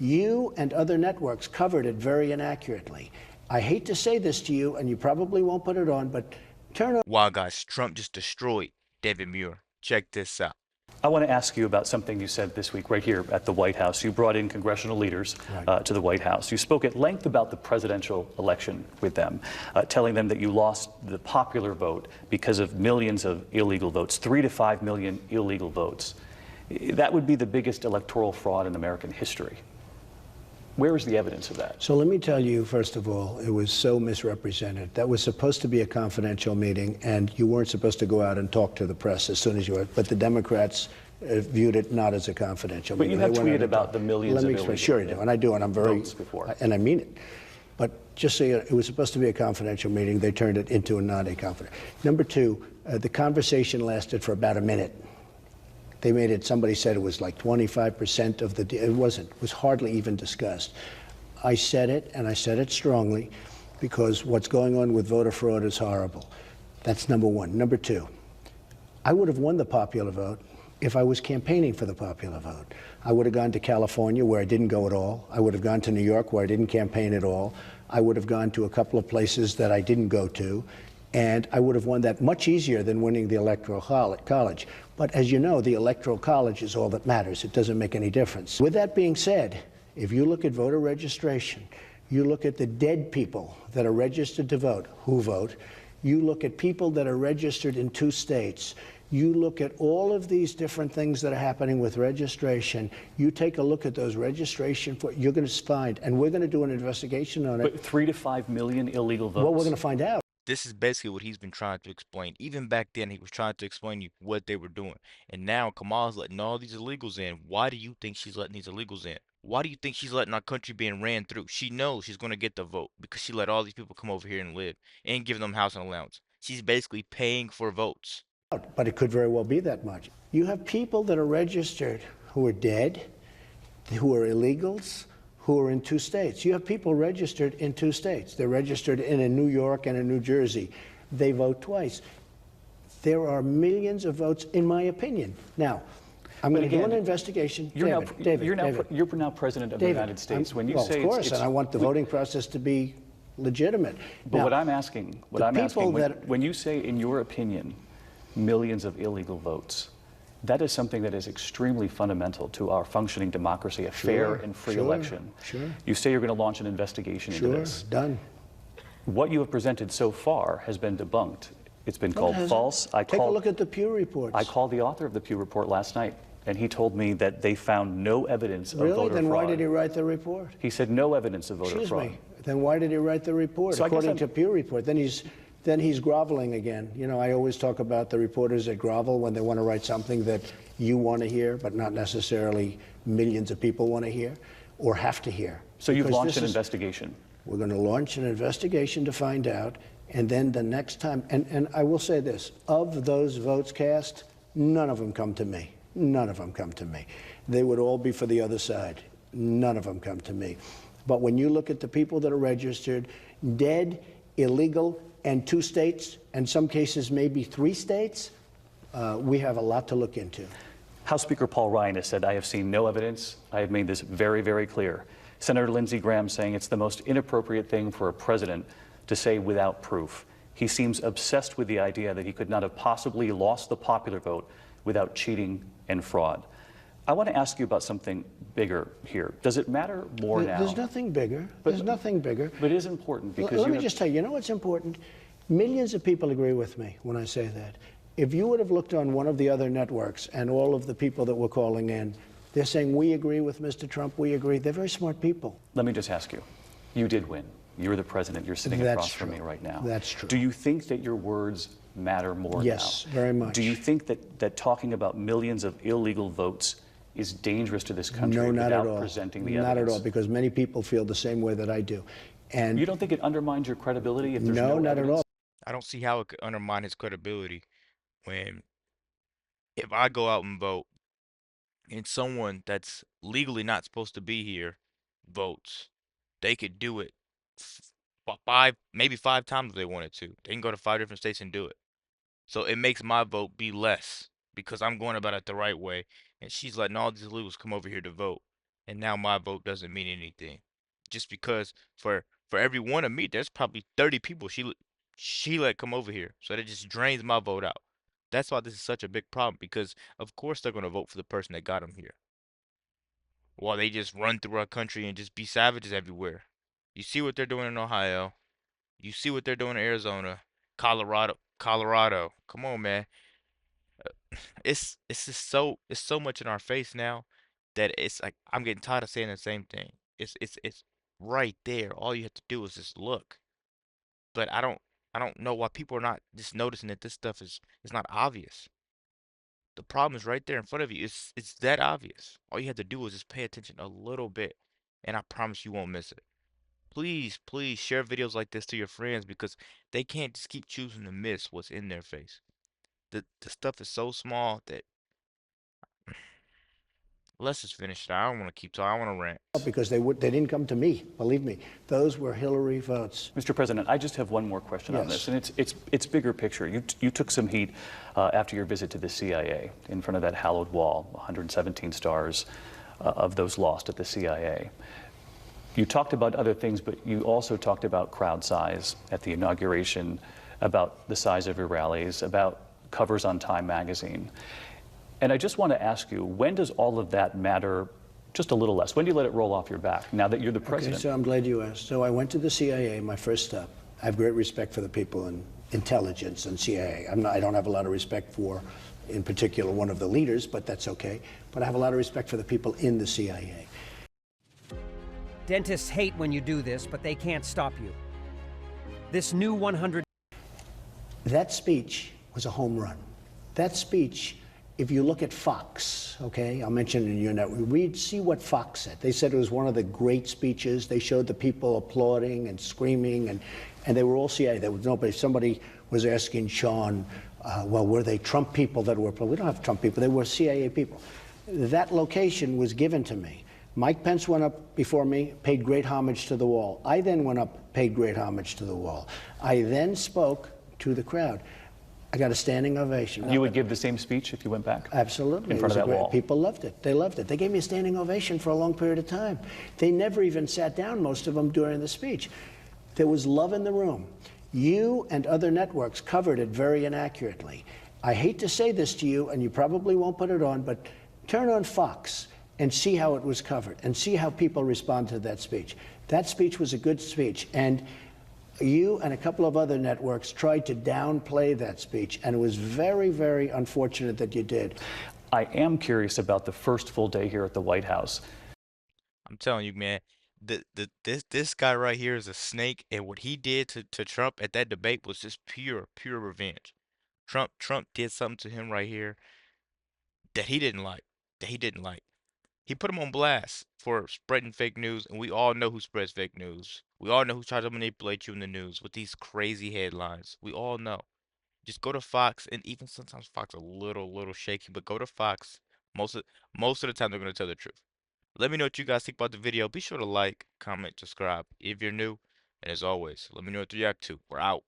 You and other networks covered it very inaccurately. I hate to say this to you, and you probably won't put it on, but turn on. Wow, guys, Trump just destroyed David Muir. Check this out. I want to ask you about something you said this week right here at the White House. You brought in congressional leaders to the White House. You spoke at length about the presidential election with them, telling them that you lost the popular vote because of millions of illegal votes, 3 to 5 million illegal votes. That would be the biggest electoral fraud in American history. Where is the evidence of that? So let me tell you, first of all, it was so misrepresented. That was supposed to be a confidential meeting, and you weren't supposed to go out and talk to the press as soon as you were. But the Democrats viewed it not as a confidential meeting. But you have tweeted about the millions of illegal Sure you do, and I do, and I'm very, and I mean it. But just so you know, it was supposed to be a confidential meeting. They turned it into a non-confidential. Number two, the conversation lasted for about a minute. They made it, somebody said it was like 25% of the, it wasn't, it was hardly even discussed. I said it, and I said it strongly, because what's going on with voter fraud is horrible. That's number one. Number two, I would have won the popular vote if I was campaigning for the popular vote. I would have gone to California, where I didn't go at all. I would have gone to New York, where I didn't campaign at all. I would have gone to a couple of places that I didn't go to. And I would have won that much easier than winning the Electoral College. But as you know, the Electoral College is all that matters. It doesn't make any difference. With that being said, if you look at voter registration, you look at the dead people that are registered to vote, who vote, you look at people that are registered in 2 states, you look at all of these different things that are happening with registration, you take a look at those registration, you're going to find, and we're going to do an investigation on it. But 3 to 5 million illegal votes? Well, we're going to find out. This is basically what he's been trying to explain. Even back then, he was trying to explain you what they were doing. And now Kamala's letting all these illegals in. Why do you think she's letting these illegals in? Why do you think she's letting our country being ran through? She knows she's going to get the vote because she let all these people come over here and live and give them housing allowance. She's basically paying for votes. But it could very well be that much. You have people that are registered who are dead, who are illegals, who are in 2 states. You have people registered in 2 states. They're registered in New York and in New Jersey. They vote twice. There are millions of votes, in my opinion. Now, I'm going to do an investigation. You're now president of the United States. When you say, of course, and I want the voting process to be legitimate. But now, what I'm asking, when you say, in your opinion, millions of illegal votes, that is something that is extremely fundamental to our functioning democracy, a fair and free election. You say you're going to launch an investigation into this. Done. What you have presented so far has been debunked. It's been called false. Take a look at the Pew reports. I called the author of the Pew report last night, and he told me that they found no evidence of voter fraud. Really? Then why did he write the report? He said no evidence of voter fraud. Excuse me. Then why did he write the report? So according to Pew report, then he's groveling again. You know, I always talk about the reporters that grovel when they want to write something that you want to hear, but not necessarily millions of people want to hear or have to hear. So you've launched an investigation? We're going to launch an investigation to find out, and then the next time, and I will say this, of those votes cast, none of them come to me. None of them come to me. They would all be for the other side. None of them come to me. But when you look at the people that are registered, dead, illegal, and 2 states, and some cases maybe 3 states, we have a lot to look into. House Speaker Paul Ryan has said, I have seen no evidence. I have made this very, very clear. Senator Lindsey Graham saying it's the most inappropriate thing for a president to say without proof. He seems obsessed with the idea that he could not have possibly lost the popular vote without cheating and fraud. I want to ask you about something bigger here. Does it matter more now? There's nothing bigger. There's nothing bigger. But it is important because let me just tell you, you know what's important? Millions of people agree with me when I say that. If you would have looked on one of the other networks and all of the people that were calling in, they're saying, we agree with Mr. Trump, we agree. They're very smart people. Let me just ask you, you did win. You're the president. You're sitting across from me right now. That's true. Do you think that your words matter more now? Yes, very much. Do you think that talking about millions of illegal votes is dangerous to this country without presenting the evidence? Not at all, because many people feel the same way that I do. And you don't think it undermines your credibility if there's no not evidence? at all. I don't see how it could undermine his credibility when if I go out and vote and someone that's legally not supposed to be here votes, they could do it maybe 5 times if they wanted to. They can go to 5 different states and do it. So it makes my vote be less because I'm going about it the right way, and she's letting all these illegals come over here to vote. and now my vote doesn't mean anything. Just because for every one of me, there's probably 30 people she let come over here. So that just drains my vote out. That's why this is such a big problem, because of course they're gonna vote for the person that got them here. While they just run through our country and just be savages everywhere. You see what they're doing in Ohio. You see what they're doing in Arizona, Colorado. Come on, man. It's just it's so much in our face now that it's like I'm getting tired of saying the same thing. It's right there. All you have to do is just look. But I don't know why people are not just noticing that this stuff is not obvious. The problem is right there in front of you. It's that obvious. All you have to do is just pay attention a little bit, and I promise you won't miss it. Please, please share videos like this to your friends, because they can't just keep choosing to miss what's in their face. The stuff is so small that let's just finish it. I don't want to keep talking. I want to rant. Because they didn't come to me, believe me. Those were Hillary votes. Mr. President, I just have one more question on Yes. this, and it's bigger picture. You took some heat after your visit to the CIA in front of that hallowed wall, 117 stars of those lost at the CIA. You talked about other things, but you also talked about crowd size at the inauguration, about the size of your rallies, about covers on Time magazine. And I just want to ask you, when does all of that matter just a little less? When do you let it roll off your back, now that you're the president? Okay, so I'm glad you asked. So I went to the CIA, my first stop. I have great respect for the people in intelligence and CIA. I don't have a lot of respect for, in particular, one of the leaders, but that's okay. But I have a lot of respect for the people in the CIA. Dentists hate when you do this, but they can't stop you. This new 100. That speech was a home run. That speech, if you look at Fox, okay, I'll mention it in your network, see what Fox said. They said it was one of the great speeches. They showed the people applauding and screaming, and they were all CIA. There was nobody. Somebody was asking Sean, well, were they Trump people that were? We don't have Trump people. They were CIA people. That location was given to me. Mike Pence went up before me, paid great homage to the wall. I then went up, paid great homage to the wall. I then spoke to the crowd. I got a standing ovation. You would give the same speech if you went back? Absolutely. In front of that wall? People loved it. They loved it. They gave me a standing ovation for a long period of time. They never even sat down, most of them, during the speech. There was love in the room. You and other networks covered it very inaccurately. I hate to say this to you, and you probably won't put it on, but turn on Fox and see how it was covered, and see how people respond to that speech. That speech was a good speech, and you and a couple of other networks tried to downplay that speech, and it was very, very unfortunate that you did. I am curious about the first full day here at the White House. I'm telling you, man, this guy right here is a snake, and what he did to Trump at that debate was just pure revenge. Trump did something to him right here that he didn't like. That he didn't like. He put him on blast for spreading fake news, and we all know who spreads fake news. We all know who tries to manipulate you in the news with these crazy headlines. We all know. Just go to Fox, and even sometimes Fox a little shaky, but go to Fox. Most of most of the time they're gonna tell the truth. Let me know what you guys think about the video. Be sure to like, comment, subscribe if you're new, and as always, let me know what you react to. We're out.